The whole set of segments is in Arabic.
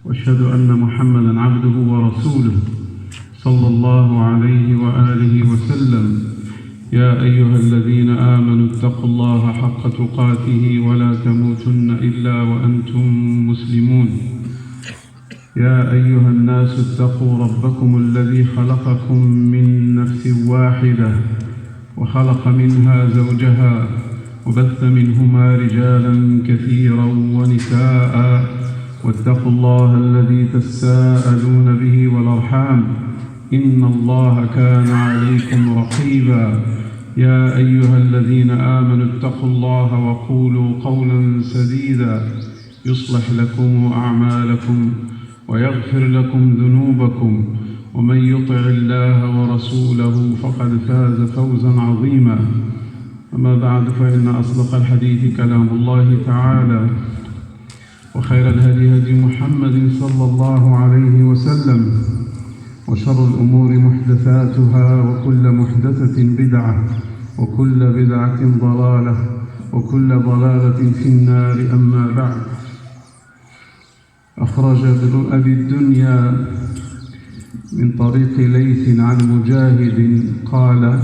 وأشهد أن محمدًا عبده ورسوله صلى الله عليه وآله وسلم. يا أيها الذين آمنوا اتقوا الله حق تقاته ولا تموتن إلا وأنتم مسلمون. يا أيها الناس اتقوا ربكم الذي خلقكم من نفس واحدة وخلق منها زوجها وبث منهما رجالا كثيرا ونساء، واتقوا الله الذي تساءلون به والأرحام إن الله كان عليكم رقيبا. يا أيها الذين آمنوا اتقوا الله وقولوا قولا سديدا يصلح لكم أعمالكم ويغفر لكم ذنوبكم، ومن يطع الله ورسوله فقد فاز فوزا عظيما. أما بعد، فإن أصدق الحديث كلام الله تعالى، وخير الهدي هدي محمد صلى الله عليه وسلم، وشر الأمور محدثاتها، وكل محدثة بدعة، وكل بدعة ضلالة، وكل ضلالة في النار. أما بعد، أخرج ابن أبي الدنيا من طريق ليث عن مجاهد قال: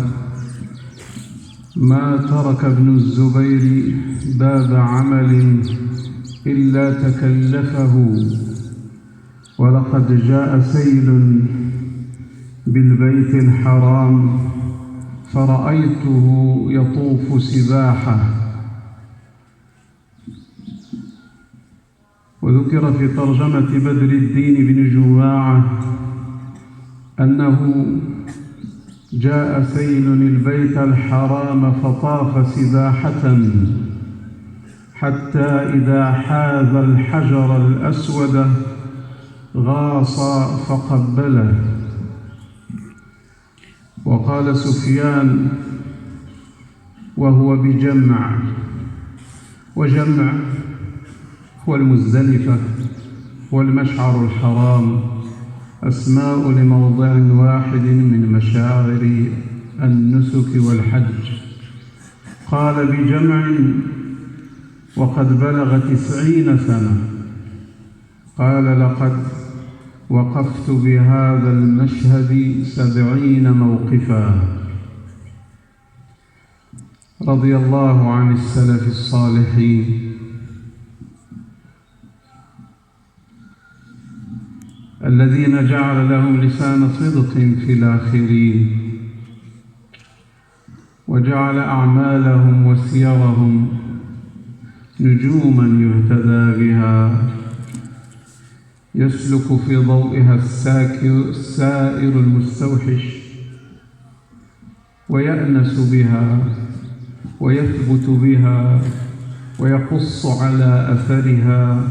ما ترك ابن الزبير باب عمل إلا تكلفه، ولقد جاء سيل بالبيت الحرام فرأيته يطوف سباحة. وذكر في ترجمة بدر الدين بن جواعة أنه جاء سيل البيت الحرام فطاف سباحة حتى إذا حاذ الحجر الأسود غاص فقبله. وقال سفيان: وهو بجمع، وجمع هو المزدلفة والمشعر الحرام، أسماء لموضع واحد من مشاعر النسك والحج. قال بجمع وقد بلغ 90 سنة. قال: لقد وقفت بهذا المشهد 70 موقفا. رضي الله عن السلف الصالحين الذين جعل لهم لسان صدق في الآخرين، وجعل أعمالهم وسيرهم نجوما يهتدى بها، يسلك في ضوئها السائر المستوحش، ويأنس بها ويثبت بها ويقص على أثرها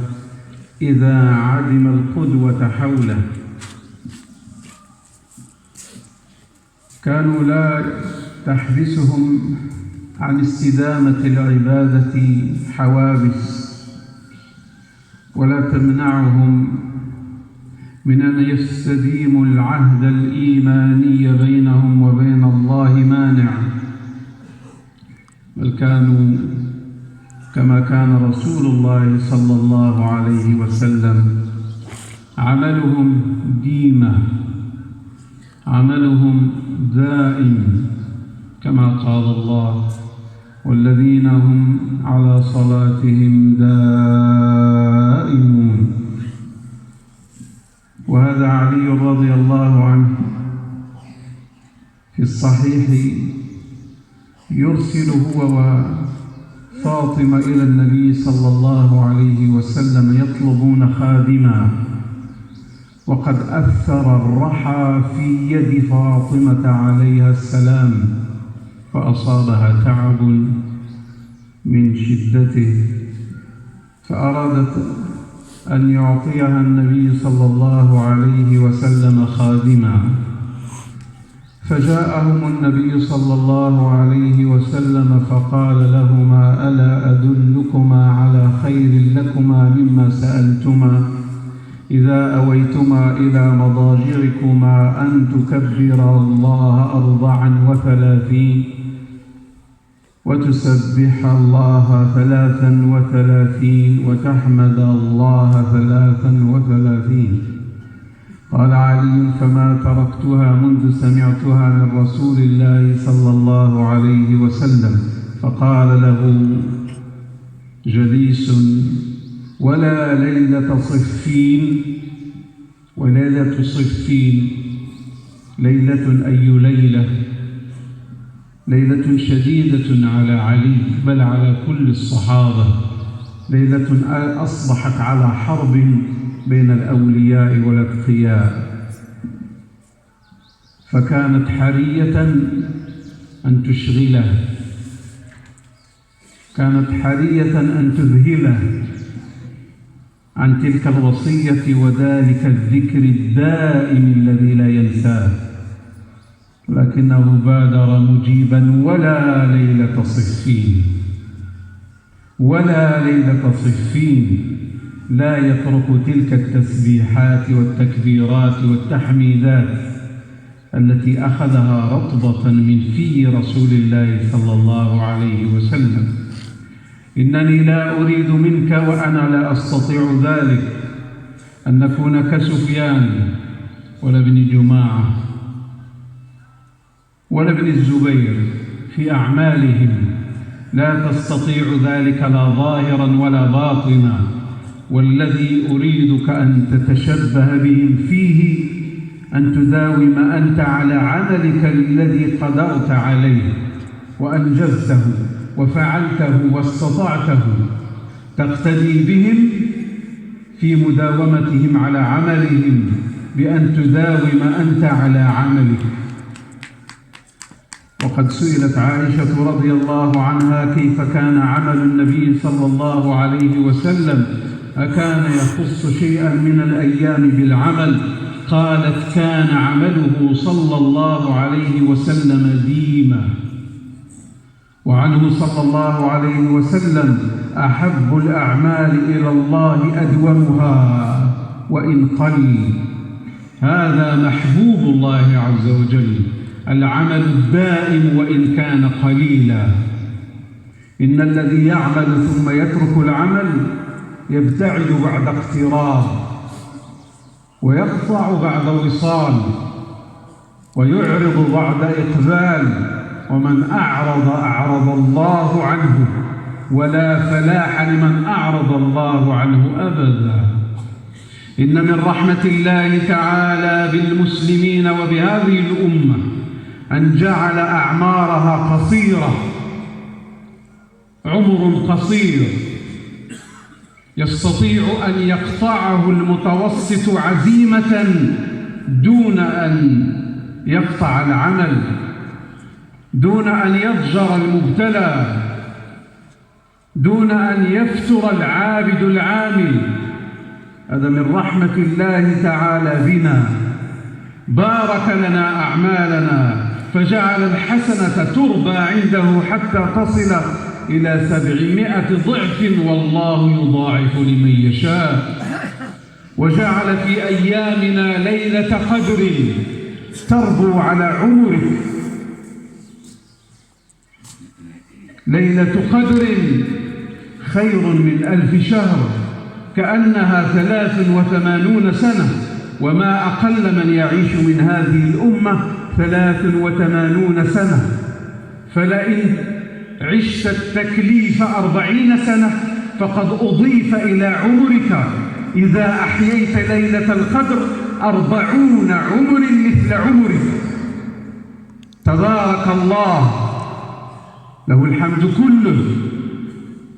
إذا عدم القدوة حوله. كانوا لا تحبسهم عن استدامة العبادة حوابس، ولا تمنعهم من أن يستديموا العهد الإيماني بينهم وبين الله مانع، بل كانوا كما كان رسول الله صلى الله عليه وسلم عملهم ديمة، عملهم دائم، كما قال الله: والذين هم على صلاتهم دائمون. وهذا علي رضي الله عنه في الصحيح يرسل هو وفاطمة إلى النبي صلى الله عليه وسلم يطلبون خادما، وقد أثر الرحى في يد فاطمة عليها السلام فأصابها تعب من شدته، فأرادت أن يعطيها النبي صلى الله عليه وسلم خادما، فجاءهم النبي صلى الله عليه وسلم فقال لهما: ألا أدلكما على خير لكما مما سألتما؟ إذا أويتما إلى مضاجعكما أن تكبرا الله 34، وتسبح الله 33 وتحمد الله 33. قال علي: فما تركتها منذ سمعتها من رسول الله صلى الله عليه وسلم. فقال له جليس: ولا ليلة صفين. وليلة صفين ليلة أي ليلة؟ ليلة شديدة على علي، بل على كل الصحابة. ليلة أصبحت على حرب بين الأولياء والأتقياء، فكانت حرية أن تشغله، كانت حرية أن تذهله عن تلك الوصية وذلك الذكر الدائم الذي لا ينساه، لكنه بادر مجيبا: ولا ليلة صفين، ولا ليلة صفين. لا يترك تلك التسبيحات والتكبيرات والتحميدات التي أخذها رطبة من في رسول الله صلى الله عليه وسلم. إنني لا أريد منك وأنا لا أستطيع ذلك أن نكون كسفيان ولا ابن جماعة ولا ابن الزبير في أعمالهم، لا تستطيع ذلك لا ظاهرا ولا باطنا. والذي أريدك أن تتشبه بهم فيه أن تداوم أنت على عملك الذي قدرت عليه وأنجزته وفعلته واستطعته، تقتدي بهم في مداومتهم على عملهم بأن تداوم أنت على عملك. وقد سئلت عائشة رضي الله عنها: كيف كان عمل النبي صلى الله عليه وسلم؟ أكان يخص شيئا من الأيام بالعمل؟ قالت: كان عمله صلى الله عليه وسلم ديما. وعنه صلى الله عليه وسلم: أحب الأعمال إلى الله أدومها وإن قل. هذا محبوب الله عز وجل، العمل الدائم وإن كان قليلا. إن الذي يعمل ثم يترك العمل يبتعد بعد اقتراب، ويقطع بعد وصال، ويعرض بعد إقبال. ومن أعرض الله عنه، ولا فلاح لمن أعرض الله عنه أبدا. إن من رحمة الله تعالى بالمسلمين وبهذه الأمة أن جعل أعمارها قصيرة، عمر قصير يستطيع أن يقطعه المتوسط عزيمة دون أن يقطع العمل، دون أن يضجر المبتلى، دون أن يفتر العابد العامل. هذا من رحمة الله تعالى بنا. بارك لنا أعمالنا فجعل الحسنة تربى عنده حتى تصل إلى 700 ضعف، والله يضاعف لمن يشاء. وجعل في أيامنا ليلة قدر تربو على عمرك، ليلة قدر خير من 1000 شهر، كأنها 83 سنة. وما أقل من يعيش من هذه الأمة 83 سنة. فلئن عشت التكليف 40 سنة فقد أضيف إلى عمرك إذا أحييت ليلة القدر 40 عمر مثل عمرك. تبارك الله، له الحمد كله،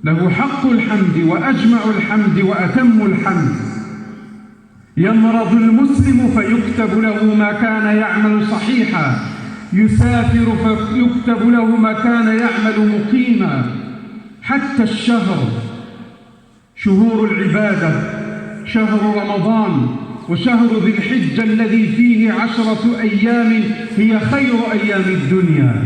له حق الحمد وأجمع الحمد وأتم الحمد. يمرض المسلم فيكتب له ما كان يعمل صحيحا، يسافر فيكتب له ما كان يعمل مقيما. حتى الشهر، شهور العبادة، شهر رمضان وشهر ذي الحجة الذي فيه 10 أيام هي خير أيام الدنيا.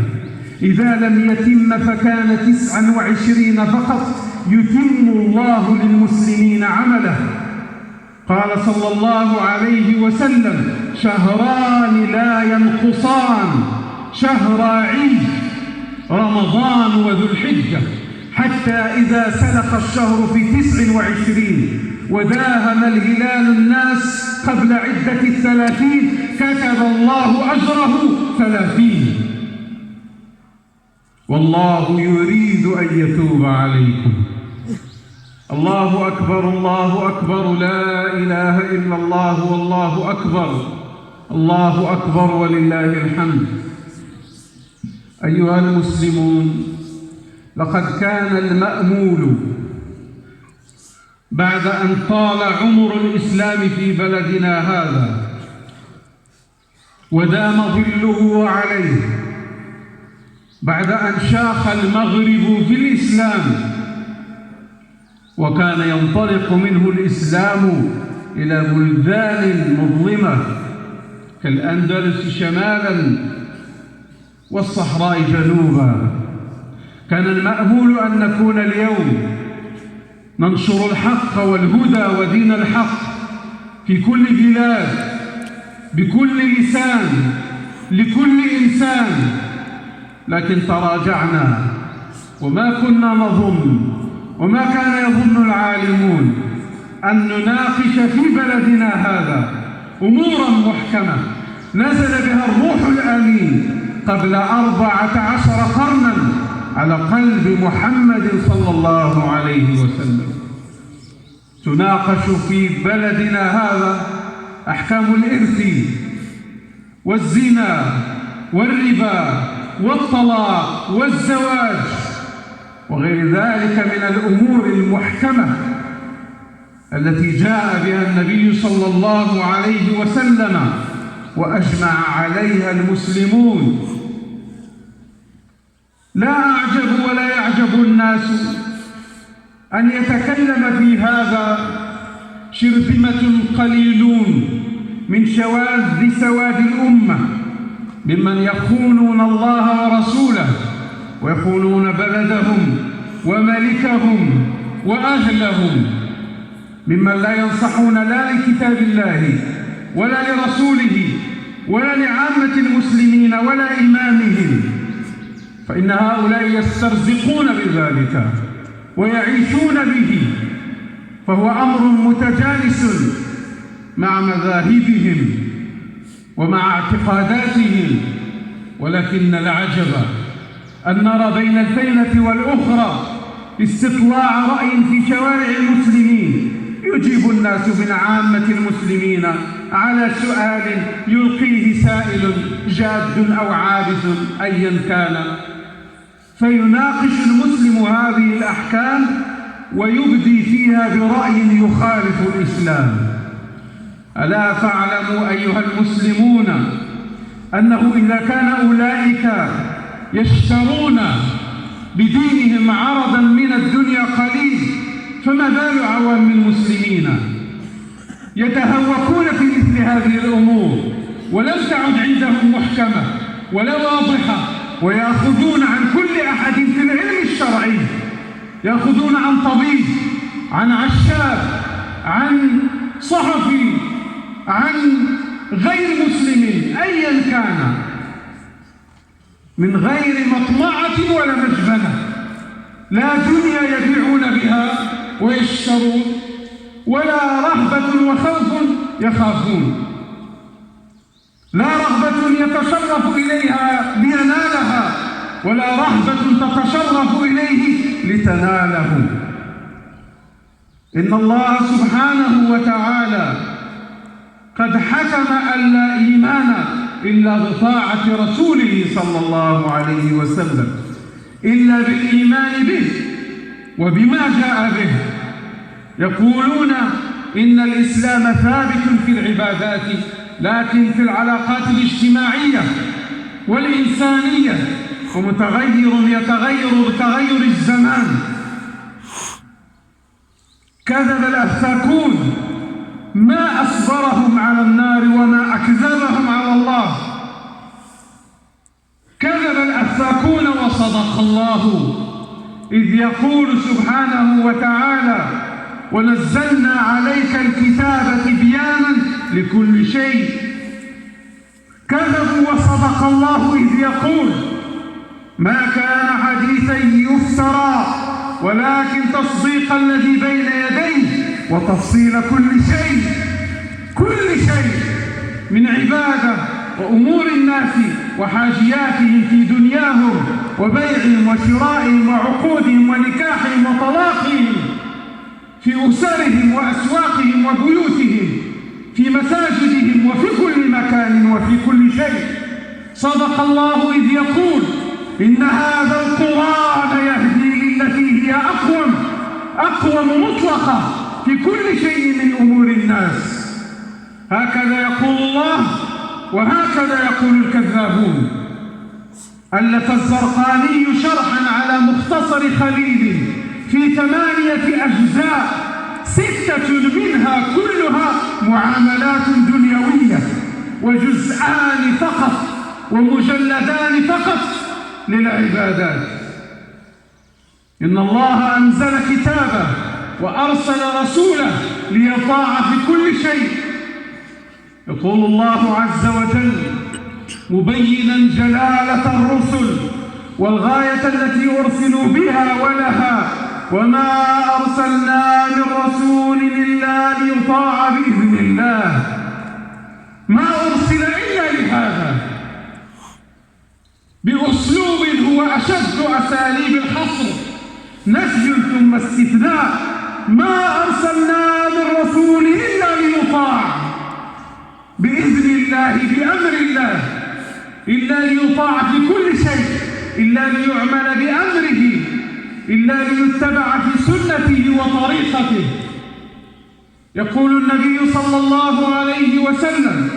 إذا لم يتم فكان 29 فقط، يتم الله للمسلمين عمله. قال صلى الله عليه وسلم: شهران لا ينقصان، شهر عيد رمضان وذو الحجة، حتى إذا سلخ الشهر في 29 وداهم الهلال الناس قبل عدة 30 كتب الله أجره 30. والله يريد أن يتوب عليكم. الله أكبر، الله أكبر، لا إله إلا الله، والله أكبر، الله أكبر ولله الحمد. أيها المسلمون، لقد كان المأمول بعد أن طال عمر الإسلام في بلدنا هذا ودام ظله عليه، بعد أن شاخ المغرب في الإسلام وكان ينطلق منه الإسلام إلى بلدان مظلمة كالأندلس شمالا والصحراء جنوبا، كان المأمول أن نكون اليوم ننشر الحق والهدى ودين الحق في كل بلاد بكل لسان لكل إنسان، لكن تراجعنا وما كنا نظن وما كان يظن العالمون أن نناقش في بلدنا هذا أمورا محكمة نزل بها الروح الأمين قبل 14 قرنا على قلب محمد صلى الله عليه وسلم. تناقش في بلدنا هذا أحكام الإرث والزنا والربا والطلاق والزواج وغير ذلك من الأمور المحكمة التي جاء بها النبي صلى الله عليه وسلم وأجمع عليها المسلمون. لا أعجب ولا يعجب الناس أن يتكلم في هذا شرذمة قليلون من شواذ سواد الأمة ممن يخونون الله ورسوله ويخونون بلدهم وملكهم وأهلهم، ممن لا ينصحون لا لكتاب الله ولا لرسوله ولا لعامة المسلمين ولا إمامهم، فإن هؤلاء يسترزقون بذلك ويعيشون به، فهو أمر متجانس مع مذاهبهم ومع اعتقاداتهم. ولكن العجب أن نرى بين الفينة والأخرى استطلاع رأي في شوارع المسلمين يجيب الناس من عامة المسلمين على سؤال يلقيه سائل جاد أو عابث أيا كان، فيناقش المسلم هذه الأحكام ويبدي فيها برأي يخالف الإسلام. ألا فاعلموا أيها المسلمون أنه إذا كان أولئك يشترون بدينهم عرضا من الدنيا قليل، فما بال عوام المسلمين يتهوكون في مثل هذه الأمور ولم تعد عندهم محكمة ولا واضحة، ويأخذون عن كل أحد في العلم الشرعي، يأخذون عن طبيب، عن عشاب، عن صحفي، عن غير مسلم أيا كان، من غير مطمعة ولا مجبنة، لا دنيا يبيعون بها ويشترون ولا رهبة وخوف يخافون، لا رغبة يتشرف إليها لينالها ولا رهبة تتشرف إليه لتناله. إن الله سبحانه وتعالى قد حكم أن لا إيمان إلا بطاعة رسوله صلى الله عليه وسلم، إلا بالإيمان به وبما جاء به. يقولون إن الإسلام ثابت في العبادات، لكن في العلاقات الاجتماعية والإنسانية ومتغير يتغير بتغير الزمان. كذب الأفاكون، ما أصبرهم على النار وما أكذبهم على الله. كذب الأفاكون وصدق الله إذ يقول سبحانه وتعالى: ونزلنا عليك الكتاب تبيانا لكل شيء. كذبوا وصدق الله إذ يقول: ما كان حديثا يفترى، ولكن تصديق الذي بين يديه وتفصيل كل شيء من عبادة وأمور الناس وحاجياتهم في دنياهم وبيعهم وشرائهم وعقودهم ونكاحهم وطلاقهم، في أسرهم وأسواقهم وبيوتهم، في مساجدهم وفي كل مكان وفي كل شيء. صدق الله إذ يقول: إن هذا القرآن يهدي للتي هي أقوم مطلقة في كل شيء من أمور الناس. هكذا يقول الله وهكذا يقول الكذابون. ألف الزرقاني شرحا على مختصر خليل في 8 أجزاء، 6 منها كلها معاملات دنيوية، وجزءان فقط ومجلدان فقط للعبادات. إن الله أنزل كتابه وأرسل رسوله ليطاع في كل شيء. يقول الله عز وجل مبينا جلالة الرسل والغاية التي أرسلوا بها ولها: وما أرسلنا من رسول إلا ليطاع بإذن الله. ما أرسل إلا لهذا، بأسلوب هو أشد أساليب الحصر، نفي ثم استثناء. ما أرسلنا من رسول إلا ليطاع بإذن الله، بأمر الله، إلا ليطاع في كل شيء، إلا ليعمل بأمره، إلا ليتبع في سنته وطريقته. يقول النبي صلى الله عليه وسلم: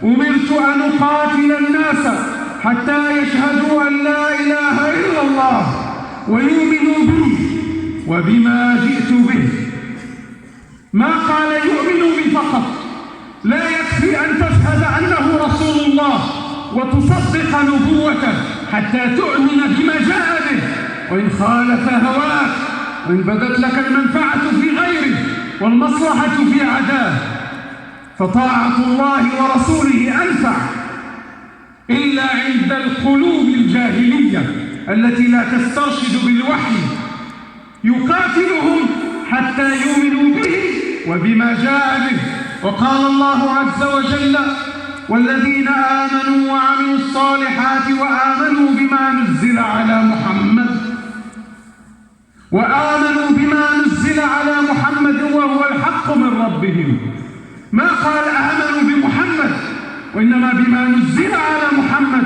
أمرت أن أقاتل الناس حتى يشهدوا أن لا إله إلا الله ويؤمنوا بي وبما جئت به. ما قال يؤمنوا بي فقط، لا يكفي أن تشهد أنه رسول الله وتصدق نبوته حتى تؤمن بما جاء به، وإن خالف هواك، وإن بدت لك المنفعة في غيره والمصلحة في عداه، فطاعة الله ورسوله أنفع، إلا عند القلوب الجاهلية التي لا تسترشد بالوحي. يقاتلهم حتى يؤمنوا به وبما جاء به. وقال الله عز وجل: والذين آمنوا وعملوا الصالحات وآمنوا بما نزل على محمد وهو الحق من ربهم. ما قال آمنوا بمحمد، وإنما بما نزل على محمد.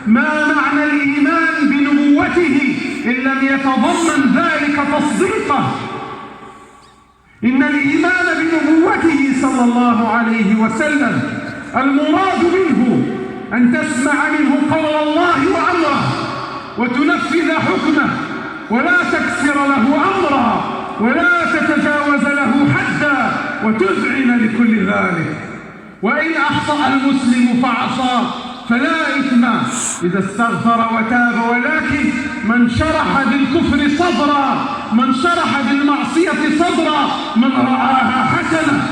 ما معنى الإيمان بنبوته إن لم يتضمن ذلك تصديقه؟ إن الإيمان بنبوته صلى الله عليه وسلم المراد منه أن تسمع منه قول الله وأمره وتنفذ حكمه، ولا تكسر له أمرا، ولا تتجاوز له حدا، وتذعن لكل ذلك. وإن أخطأ المسلم فعصى فلا إثم إذا استغفر وتاب، ولكن من شرح بالكفر صدرا، من شرح بالمعصية صدرا، من رآها حسنة،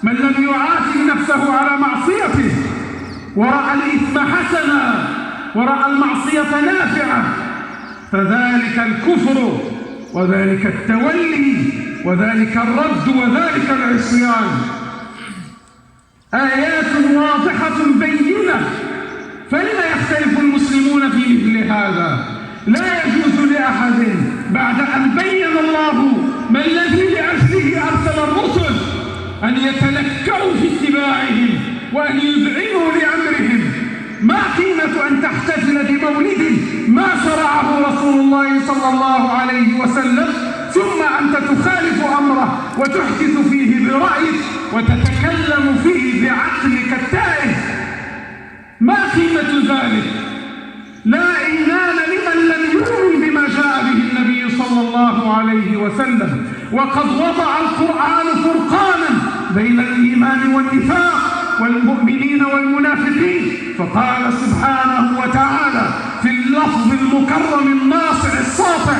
من لم يعاتب نفسه على معصيته ورأى الإثم حسنا ورأى المعصية نافعة، فذلك الكفر وذلك التولي وذلك الرد وذلك العصيان. آيات واضحة بينة، فلما يختلف المسلمون في مثل هذا؟ لا يجوز لأحد بعد أن بين الله ما الذي لأجله أرسل الرسل أن يتلكأوا في اتباعهم وأن يذعنوا لأمرهم. ما قيمة أن تحتفل بمولد ما شرعه رسول الله صلى الله عليه وسلم، ثم أنت تخالف أمره وتحدث فيه برأيك وتتكلم فيه بعقلك التائه؟ ما قيمة ذلك؟ لا إيمان لمن لم يؤمن بما جاء به النبي صلى الله عليه وسلم. وقد وضع القرآن فرقانا بين الإيمان والنفاق والمؤمنين والمنافقين، فقال سبحانه وتعالى في اللفظ المكرم الناصع الساطع: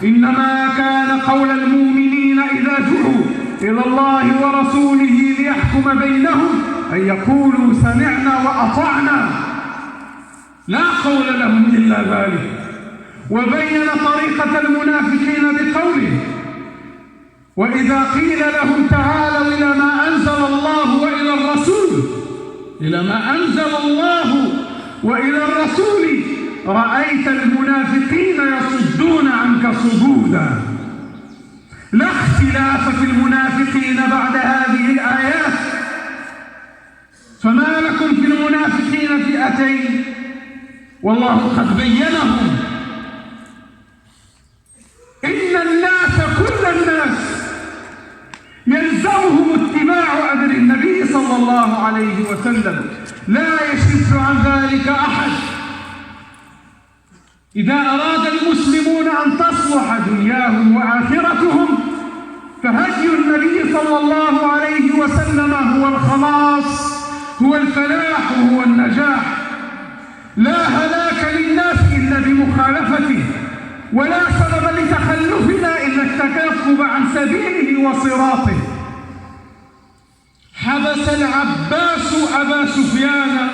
إنما كان قول المؤمنين إذا دعوا إلى الله ورسوله ليحكم بينهم أن يقولوا سمعنا وأطعنا. لا قول لهم إلا ذلك. وبين طريقة المنافقين بقوله: وإذا قيل لهم تعالوا إلى ما أنزل الله وإلى الرسول، إلى ما أنزل الله وإلى الرسول رأيت المنافقين يصدون عنك صدودا. لا اختلاف في المنافقين بعد هذه الآيات. فما لكم في المنافقين فئتين والله قد بينهم. إن الناس كل الناس يلزمهم اتباع أمر النبي صلى الله عليه وسلم، لا يشذ عن ذلك أحد. إذا أراد المسلمون أن تصلح دنياهم وآخرتهم فهدي النبي صلى الله عليه وسلم هو الخلاص، هو الفلاح، وهو النجاح. لا هلاك للناس إلا بمخالفته، ولا سبب لتخلفنا إلا التكفف عن سبيله وصراطه. حبس العباس أبا سفيان،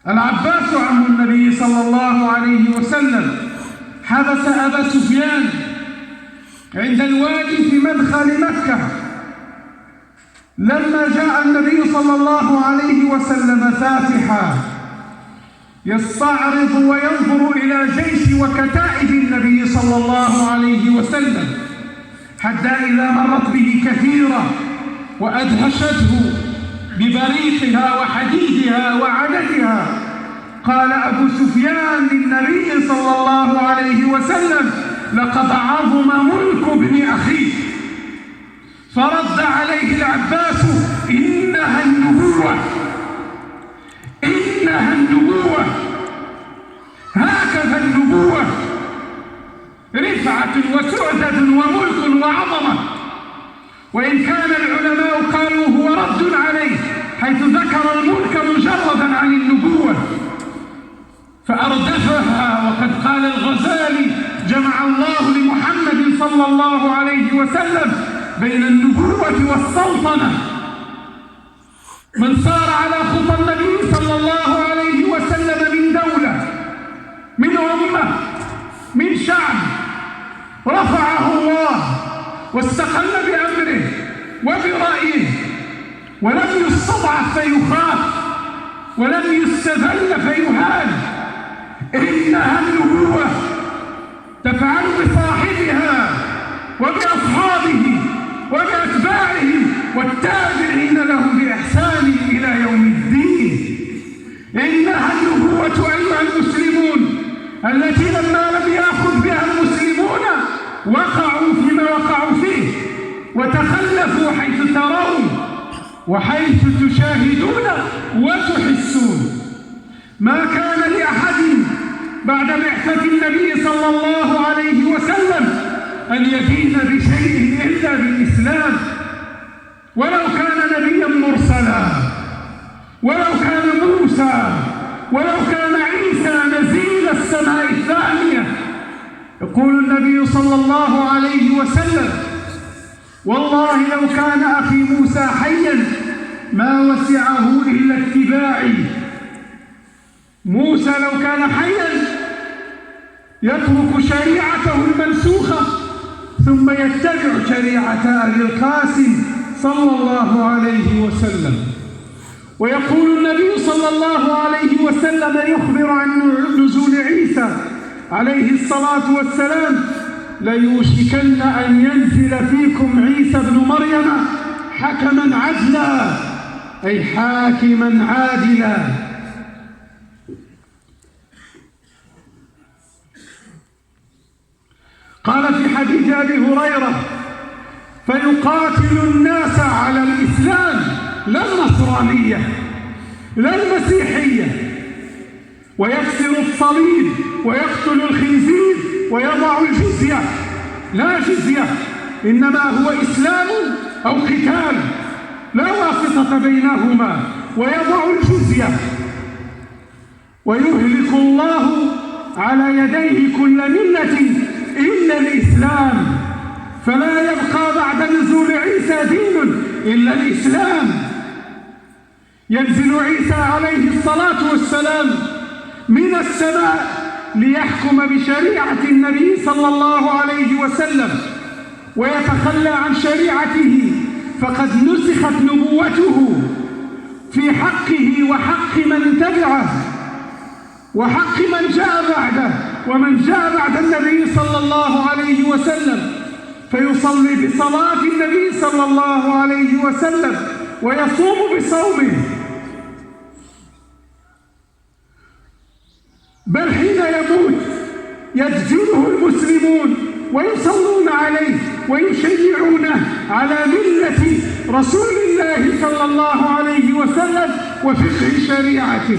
العباس عم النبي صلى الله عليه وسلم، حبس أبا سفيان عند الوادي في مدخل مكة لما جاء النبي صلى الله عليه وسلم فاتحا يستعرض وينظر إلى جيش وكتائب النبي صلى الله عليه وسلم، حتى إذا مرت به كثيرة وأدهشته ببريقها وحديدها وعددها قال أبو سفيان للنبي صلى الله عليه وسلم: لقد عظم ملك ابن أخيك. فرد عليه العباس: إنها النبوة، إنها النبوة، هكذا النبوة، رفعة وسعدة وملك وعظمة. وإن كان العلماء قالوا هو رد عليه حيث ذكر الملك مجردا عن النبوة فأردفها. وقد قال الغزالي: جمع الله لمحمد صلى الله عليه وسلم بين النبوة والسلطنة. من صار على خطى النبي صلى الله عليه وسلم من دولة، من أمة، من شعب، رفعه الله واستقل بأمره وبرأيه، ولم يستضعف فيخاف، ولم يستذل فيهان. إنها النبوة تفعل بصاحبها وبأصحابه وبأتباعه والتابعين لهم بإحسان إلى يوم الدين. إنها النبوة أيها المسلمون التي لما لم يأخذ بها المسلمون وقعوا فيما وقعوا فيه وتخلفوا حيث ترون وحيث تشاهدون وتحسون. ما كان لأحد بعد بعثة النبي صلى الله عليه وسلم أن يدين بشيء إلا بالإسلام، ولو كان نبيا مرسلا، ولو كان موسى، ولو كان عيسى نزيل السماء الثانية. يقول النبي صلى الله عليه وسلم: والله لو كان أخي موسى حيا ما وسعه إلا اتباعي. موسى لو كان حيا يترك شريعته المنسوخة ثم يتبع شريعة أبي القاسم صلى الله عليه وسلم. ويقول النبي صلى الله عليه وسلم يخبر عن نزول عيسى عليه الصلاة والسلام: ليوشكن أن ينزل فيكم عيسى ابن مريم حكما عدلا، أي حاكما عادلا. قال في حديث أبي هريرة: فيقاتل الناس على الإسلام، لا النصرانية لا المسيحية، ويكسر الصليب ويقتل الخنزير ويضع الجزية، لا جزية، إنما هو إسلام أو قتال، لا واسطة بينهما، ويضع الجزية. ويهلك الله على يديه كل ملة إلا الإسلام، فلا يبقى بعد نزول عيسى دين إلا الإسلام. ينزل عيسى عليه الصلاة والسلام من السماء ليحكم بشريعة النبي صلى الله عليه وسلم ويتخلى عن شريعته فقد نسخت نبوته في حقه وحق من تبعه وحق من جاء بعده ومن جاء بعد النبي صلى الله عليه وسلم، فيصلي بصلاة النبي صلى الله عليه وسلم ويصوم بصومه، بل حين يموت يدفنه المسلمون ويصلون عليه ويشيعونه على ملة رسول الله صلى الله عليه وسلم وفقه شريعته.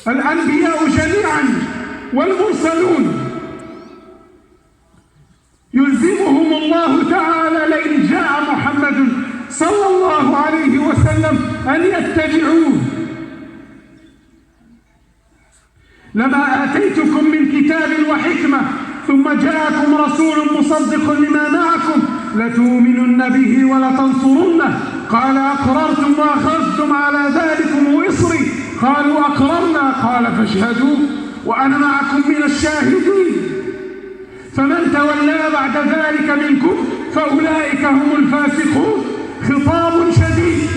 الأنبياء جميعا والمرسلون يلزمهم الله تعالى لئن جاء محمد صلى الله عليه وسلم أن يتبعوه. لما آتيتكم من كتاب وحكمة ثم جاءكم رسول مصدق لما معكم لتؤمنن به ولتنصرنه قال أقررتم وأخذتم على ذلكم إصري قالوا أقررنا قال فاشهدوا وأنا معكم من الشاهدين. فمن تولى بعد ذلك منكم فأولئك هم الفاسقون. خطاب شديد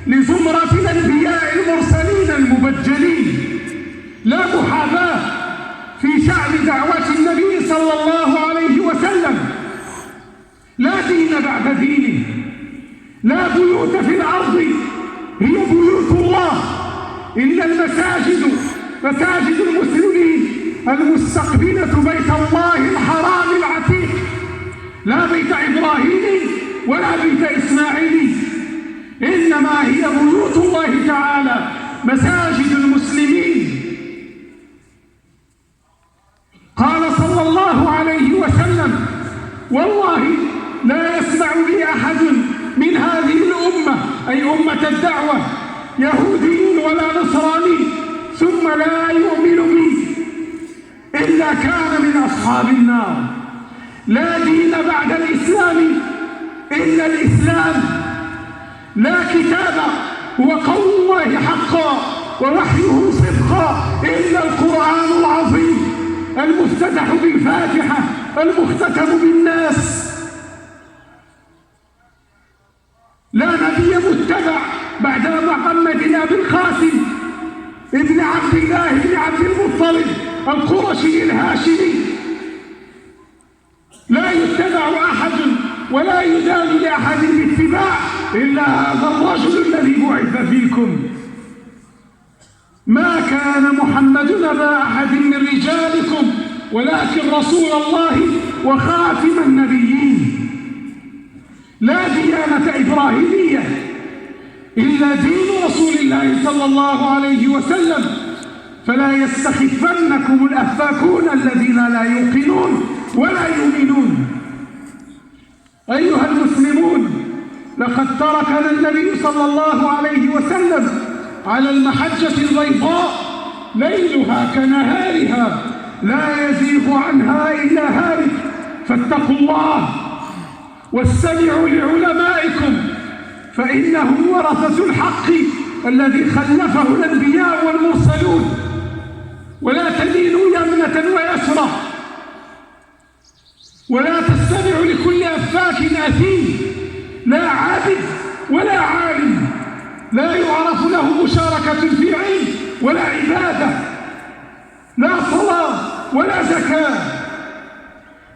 لزمرة الأنبياء المرسلين المبجلين، لا محاباة في شأن دعوة النبي صلى الله عليه وسلم. لا دين بعد دينه، لا بيوت في الأرض هي بيوت الله إلا المساجد، مساجد المسلمين المستقبلة بيت الله الحرام العتيق، لا بيت إبراهيم ولا بيت إسماعيل، إنما هي بيوت الله تعالى مساجد المسلمين. قال صلى الله عليه وسلم والله لا يسمع لي أحد من هذه الأمة أي أمة الدعوة يهودي ولا نصراني ثم لا يؤمن بي إلا كان من أصحاب النار. لا دين بعد الإسلام إلا الإسلام، لا كتاب هو قول الله حقا ووحيه صدقا إلا القرآن العظيم المفتتح بالفاتحة المختتم بالناس. لا نبي متبع بعد محمد أبي القاسم ابن عبد الله بن عبد المطلب القرشي الهاشمي، لا يتبع أحد ولا يدان لأحد الاتباع إلا هذا الرجل الذي بعث فيكم. ما كان محمد أبا أحد من رجالكم ولكن رسول الله وخاتم النبيين. لا ديانة إبراهيمية إلا دين رسول الله صلى الله عليه وسلم، فلا يستخفنكم الأفاكون الذين لا يوقنون ولا يؤمنون. أيها المسلمون، لقد تركنا النبي صلى الله عليه وسلم على المحجة البيضاء ليلها كنهارها لا يزيغ عنها إلا هالك، فاتقوا الله واستمعوا لعلمائكم فإنهم ورثة الحق الذي خلفه الأنبياء والمرسلون. ولا تدينوا يمنة ويسرى، ولا تستمعوا لكل أفاك أثيم، لا عابد ولا عالم، لا يعرف له مشاركة في علم ولا عبادة، لا صلاة ولا زكاة،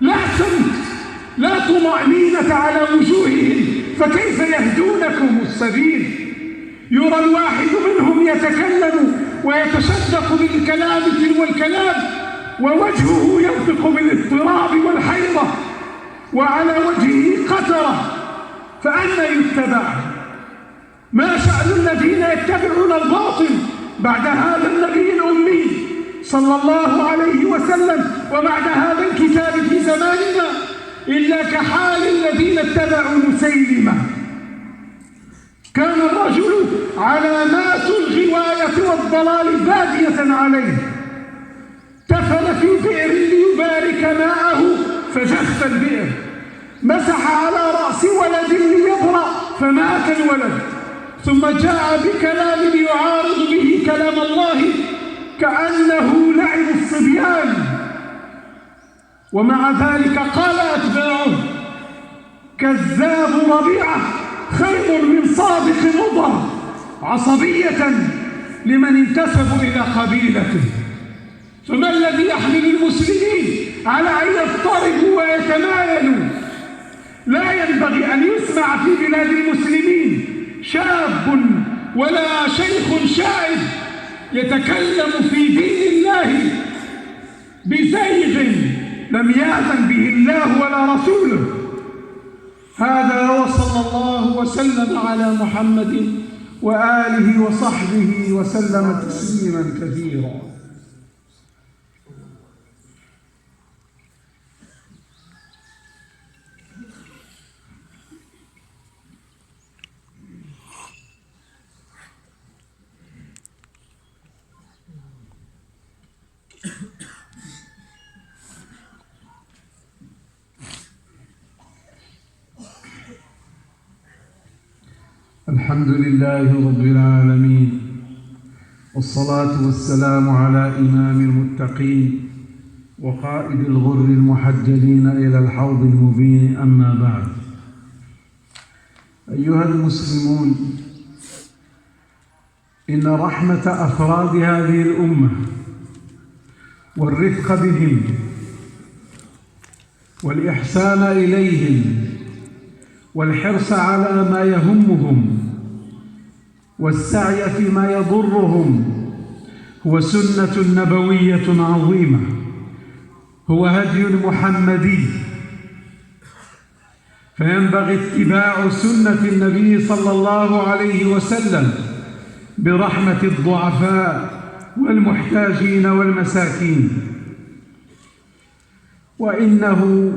لا سمت، لا طمأنينة على وجوههم، فكيف يهدونكم السبيل؟ يرى الواحد منهم يتكلم ويتشدق بالكلام تلو الكلام ووجهه ينطق بالاضطراب والحيرة وعلى وجهه قترة، فأنى يتبع؟ ما شأن الذين يتبعون الباطل بعد هذا النبي الأمي صلى الله عليه وسلم وبعد هذا الكتاب في زماننا إلا كحال الذين اتبعوا مسيلمة. كان الرجل علامات الغواية والضلال بادية عليه، تفل في بئر ليبارك ماءه فجف البئر، مسح على رأس ولد ليبرأ فمات الولد، ثم جاء بكلام يعارض به كلام الله كأنه لعب الصبيان، ومع ذلك قال أتباعه: كذاب ربيعة خير من صادق مضر، عصبية لمن انتسبوا إلى قبيلته. فما الذي يحمل المسلمين على أن يضطربوا ويتمايلوا؟ لا ينبغي أن يسمع في بلاد المسلمين شاب ولا شيخ شائب يتكلم في دين الله بزيغ لم يأذن به الله ولا رسوله. هذا وصلى الله وسلم على محمد وآله وصحبه وسلم تسليما كثيرا. الحمد لله رب العالمين، والصلاة والسلام على إمام المتقين وقائد الغر المحجلين إلى الحوض المبين. أما بعد، أيها المسلمون، إن رحمة أفراد هذه الأمة والرفق بهم والإحسان إليهم والحرص على ما يهمهم والسعي فيما يضرهم هو سنة نبوية عظيمة، هو هدي محمدي، فينبغي اتباع سنة النبي صلى الله عليه وسلم برحمة الضعفاء والمحتاجين والمساكين. وإنه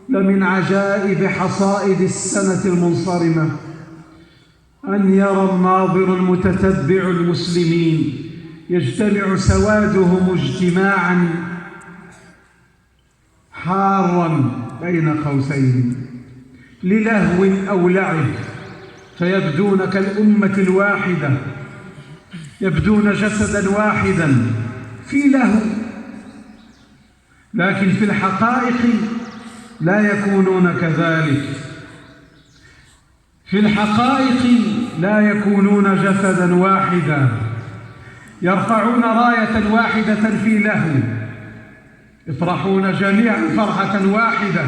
لمن عجائب حصائد السنة المنصرمة أن يرى الناظر المتتبع المسلمين يجتمع سوادهم اجتماعا حارا بين قوسين للهو أو لعب، فيبدون كالأمة الواحدة، يبدون جسدا واحدا في لهو، لكن في الحقائق لا يكونون كذلك. في الحقائق لا يكونون جسدا واحدا، يرفعون راية واحدة في لهو، يفرحون جميعا فرحة واحدة،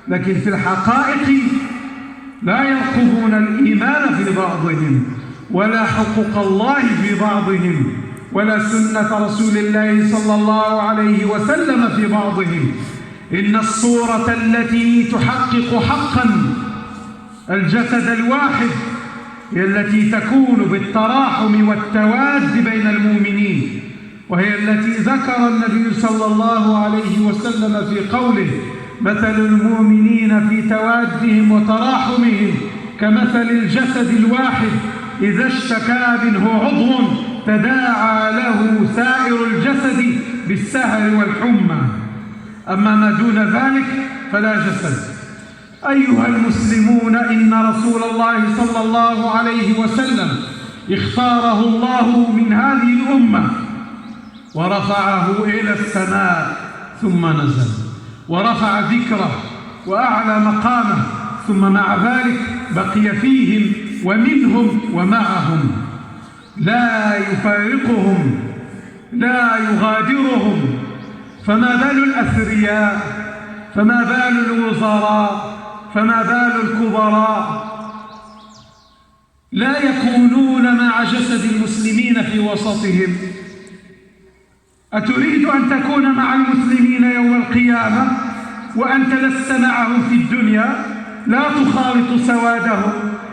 لكن في الحقائق لا يرقبون الإيمان في بعضهم ولا حقوق الله في بعضهم ولا سنة رسول الله صلى الله عليه وسلم في بعضهم. إن الصورة التي تحقق حقا الجسد الواحد هي التي تكون بالتراحم والتواد بين المؤمنين، وهي التي ذكر النبي صلى الله عليه وسلم في قوله: مثل المؤمنين في توادهم وتراحمهم كمثل الجسد الواحد إذا اشتكى منه عضو تداعى له سائر الجسد بالسهر والحمى، أما ما دون ذلك فلا جسد. أيها المسلمون، إن رسول الله صلى الله عليه وسلم اختاره الله من هذه الأمة ورفعه إلى السماء ثم نزل ورفع ذكره وأعلى مقامه، ثم مع ذلك بقي فيهم ومنهم ومعهم، لا يفارقهم لا يغادرهم. فما بال الأثرياء، فما بال الوزراء، فما بال الكبراء لا يكونون مع جسد المسلمين في وسطهم؟ أتريد أن تكون مع المسلمين يوم القيامة وأنت لست معهم في الدنيا؟ لا تخالط سوادهم،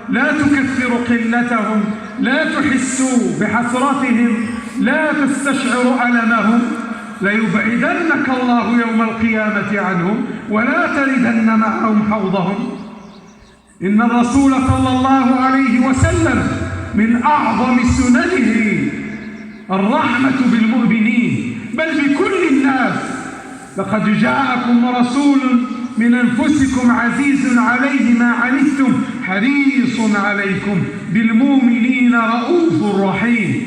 لا تكثر قلتهم، لا تحس بحسرتهم، لا تستشعر ألمهم، ليبعدنك الله يوم القيامة عنهم ولا تردن معهم حوضهم. إن الرسول صلى الله عليه وسلم من أعظم سننه الرحمة بالمؤمنين، بل بكل الناس. لقد جاءكم رسول من أنفسكم عزيز عليه ما عنتم حريص عليكم بالمؤمنين رؤوف رحيم.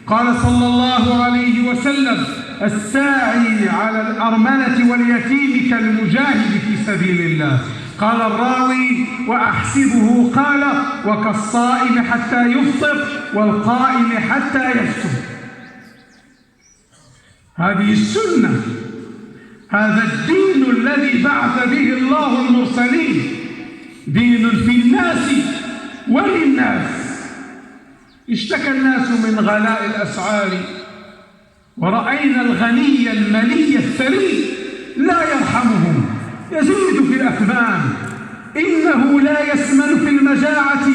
قال صلى الله عليه وسلم: الساعي على الأرملة واليتيم كالمجاهد في سبيل الله. قال الراوي: وأحسبه قال: وكالصائم حتى يفطر والقائم حتى يفطر. هذه السنة، هذا الدين الذي بعث به الله المرسلين، دين في الناس وللناس. اشتكى الناس من غلاء الأسعار، ورأينا الغني الملي الثري لا يرحمهم، يزيد في الأكمام. إنه لا يسمن في المجاعة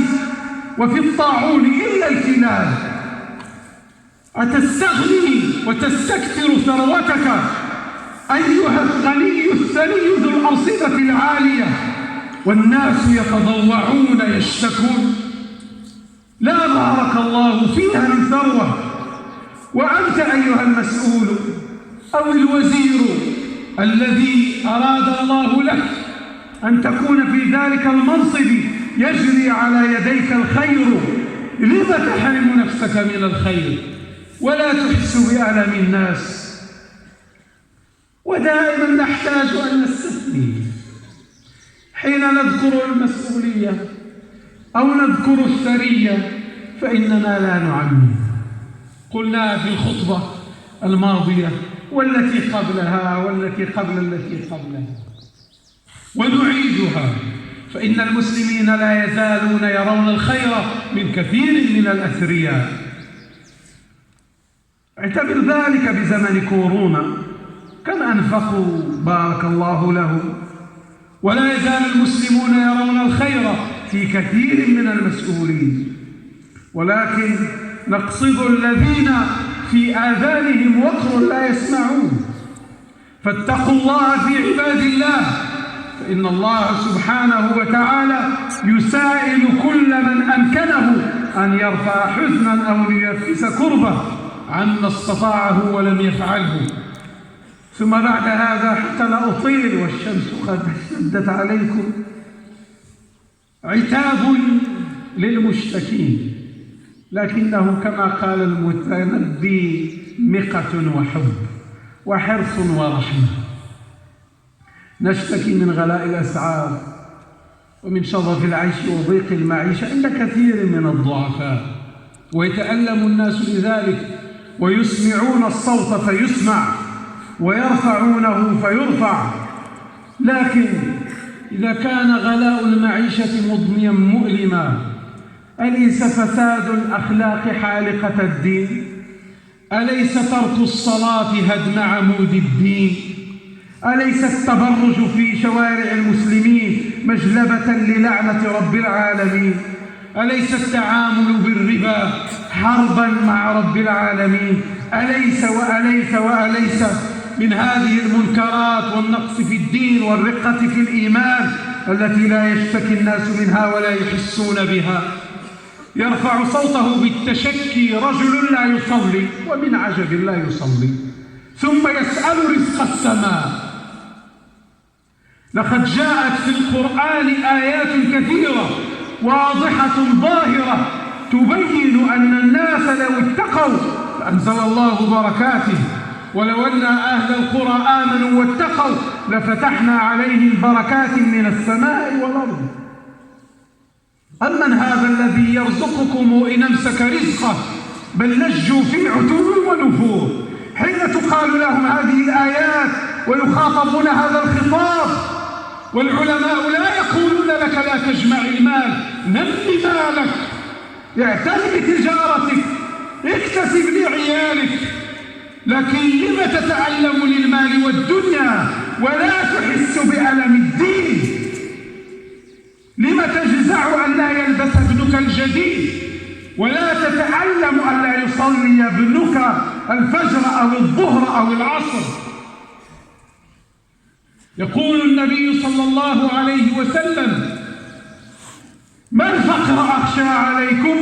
وفي الطاعون إلا الكلاب. أتستغني وتستكثر ثروتك أيها الغني الثري ذو الأرصدة العالية، والناس يتضوعون يشتكون؟ لا بارك الله فيها من ثروة. وأنت أيها المسؤول أو الوزير الذي أراد الله لك أن تكون في ذلك المنصب يجري على يديك الخير، لم تحرم نفسك من الخير ولا تحس بألم الناس؟ ودائما نحتاج أن نستثني حين نذكر المسؤولية أو نذكر الثرية، فإننا لا نعمم. قلنا في الخطبة الماضية والتي قبلها والتي قبل التي قبلها، ونعيدها، فإن المسلمين لا يزالون يرون الخير من كثير من الأثرياء. اعتبر ذلك بزمن كورونا، كم أنفقوا بارك الله لهم. ولا يزال المسلمون يرون الخير في كثير من المسؤولين، ولكن نقصد الذين في آذانهم وقر لا يسمعون. فاتقوا الله في عباد الله، فإن الله سبحانه وتعالى يسائل كل من أمكنه أن يرفع حزنا أو لينفس كربة عما استطاعه ولم يفعله. ثم بعد هذا حتى لا أطيل والشمس قد اشتدت عليكم، عتاب للمشتكين، لكنه كما قال المتنبي مقة وحب وحرص ورحمة. نشتكي من غلاء الأسعار ومن شظف العيش وضيق المعيشة عند كثير من الضعفاء، ويتألم الناس لذلك، ويسمعون الصوت فيسمع ويرفعونه فيرفع. لكن إذا كان غلاء المعيشة مضنيا مؤلما، أليس فساد الأخلاق حالقة الدين؟ أليس ترك الصلاة هدم عمود الدين؟ أليس التبرج في شوارع المسلمين مجلبة للعنة رب العالمين؟ أليس التعامل بالربا حربا مع رب العالمين؟ أليس وأليس من هذه المنكرات والنقص في الدين والرقة في الإيمان التي لا يشتكي الناس منها ولا يحسون بها؟ يرفع صوته بالتشكي رجل لا يصلي، ومن عجب لا يصلي، ثم يسأل رزق السماء. لقد جاءت في القرآن آيات كثيرة واضحة ظاهرة تبين أن الناس لو اتقوا لأنزل الله بركاته، ولو أن أهل القرى آمنوا واتقوا لفتحنا عليهم بركات من السماء والأرض. أمن هذا الذي يرزقكم إن أمسك رزقه بل لجوا في عتو ونفور؟ حين تقال لهم هذه الآيات ويخاطبون هذا الخطاب، والعلماء لا يقولون لك لا تجمع المال، نمي مالك، اعتني بتجارتك، اكتسب لعيالك، لكن لم تتعلم للمال والدنيا ولا تحس بألم الدين؟ لم تجزع أن لا يلبس ابنك الجديد ولا تتعلم أن لا يصلي ابنك الفجر أو الظهر أو العصر؟ يقول النبي صلى الله عليه وسلم: ما الفقر أخشى عليكم،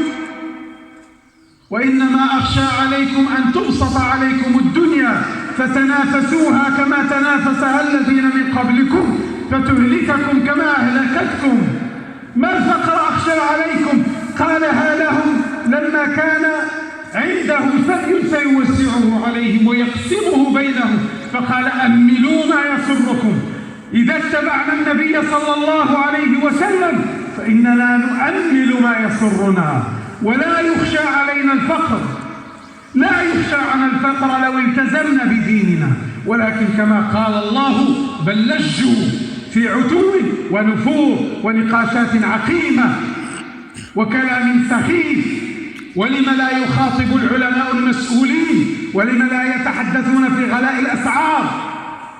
وإنما أخشى عليكم أن تبسط عليكم الدنيا فتنافسوها كما تنافسها الذين من قبلكم فتهلككم كما أهلكتكم. ما الفقر أخشى عليكم قالها لهم لما كان عنده سبي سيوسعه عليهم ويقسمه بينهم، فقال أملوا ما يسركم. إذا اتبعنا النبي صلى الله عليه وسلم فإننا نؤمل ما يسرنا، ولا يخشى علينا الفقر، لا يخشى عن الفقر لو التزمنا بديننا، ولكن كما قال الله بل لجوا في عتو ونفور ونقاشات عقيمة وكلام سخيف. ولم لا يخاطب العلماء المسؤولين؟ ولم لا يتحدثون في غلاء الأسعار؟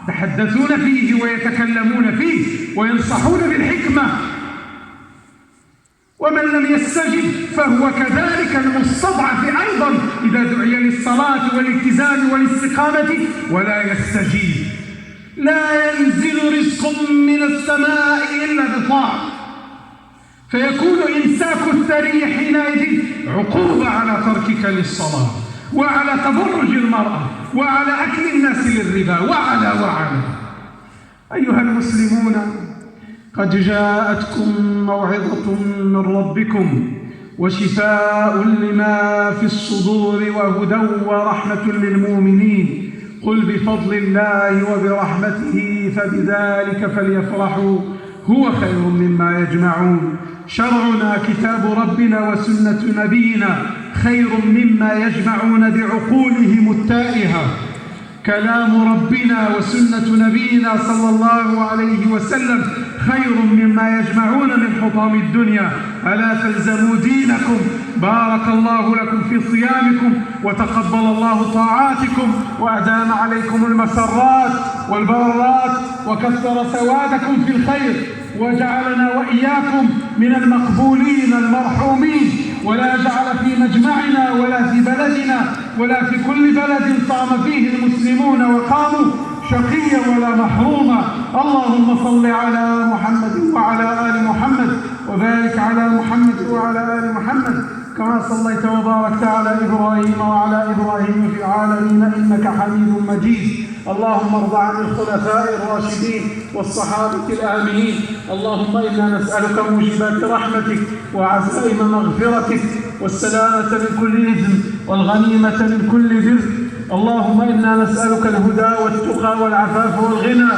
يتحدثون فيه ويتكلمون فيه وينصحون بالحكمة. ومن لم يستجب فهو كذلك المستضعف أيضا إذا دعي للصلاة والالتزام والاستقامة ولا يستجيب. لا ينزل رزق من السماء إلا بطاعة، فيكون إمساك الثري حينئذ عقوبة على تركك للصلاة، وعلى تبرج المرأة، وعلى أكل الناس للربا، وعلى أيها المسلمون، قد جاءتكم موعظة من ربكم وشفاء لما في الصدور وهدى ورحمة للمؤمنين. قل بفضل الله وبرحمته فبذلك فليفرحوا هو خير مما يجمعون. شرعنا كتاب ربنا وسنة نبينا خير مما يجمعون بعقولهم التائهة. كلام ربنا وسنة نبينا صلى الله عليه وسلم خير مما يجمعون من حطام الدنيا. ألا تلزموا دينكم. بارك الله لكم في صيامكم وتقبل الله طاعاتكم وأدام عليكم المسرات والبرات وكثر سوادكم في الخير وجعلنا وإياكم من المقبولين المرحومين، ولا جعل في مجمعنا ولا في بلدنا ولا في كل بلد صام فيه المسلمون وقاموا شقيا ولا محروما. اللهم صل على محمد وعلى آل محمد وبارك على محمد وعلى آل محمد كما صليت وباركت على إبراهيم وعلى إبراهيم في العالمين إنك حميد مجيد. اللهم ارض عن الخلفاء الراشدين والصحابة الآمنين. اللهم إنا نسألك موجبات رحمتك وعزائم مغفرتك والسلامة من كل إثم والغنيمة من كل بر. اللهم إنا نسألك الهدى والتقى والعفاف والغنى.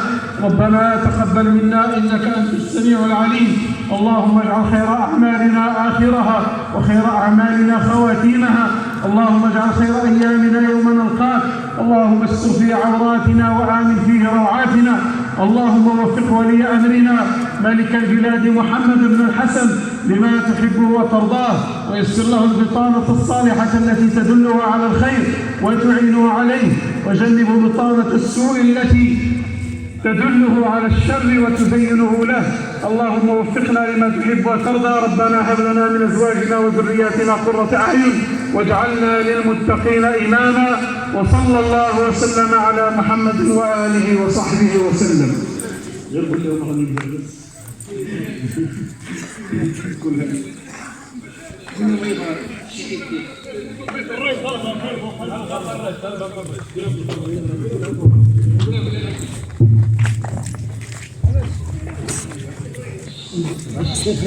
ربنا تقبل منا إنك أنت السميع العليم. اللهم اجعل خير أعمالنا آخرها وخير أعمالنا خواتيمها. اللهم اجعل خير أيامنا يوم نلقاك. اللهم استر في عوراتنا وآمن فيه روعاتنا. اللهم وفق ولي أمرنا ملك البلاد محمد بن الحسن لما تحبه وترضاه، ويسر له البطانة الصالحة التي تدله على الخير وتعينه عليه، وجنب بطانة السوء التي تدله على الشر وتزينه له. اللهم وفقنا لما تحب وترضى. ربنا هب لنا من أزواجنا وذرياتنا قرة أعين واجعلنا للمتقين إماما. وصلى الله وسلم على محمد وآله وصحبه وسلم. الشيخ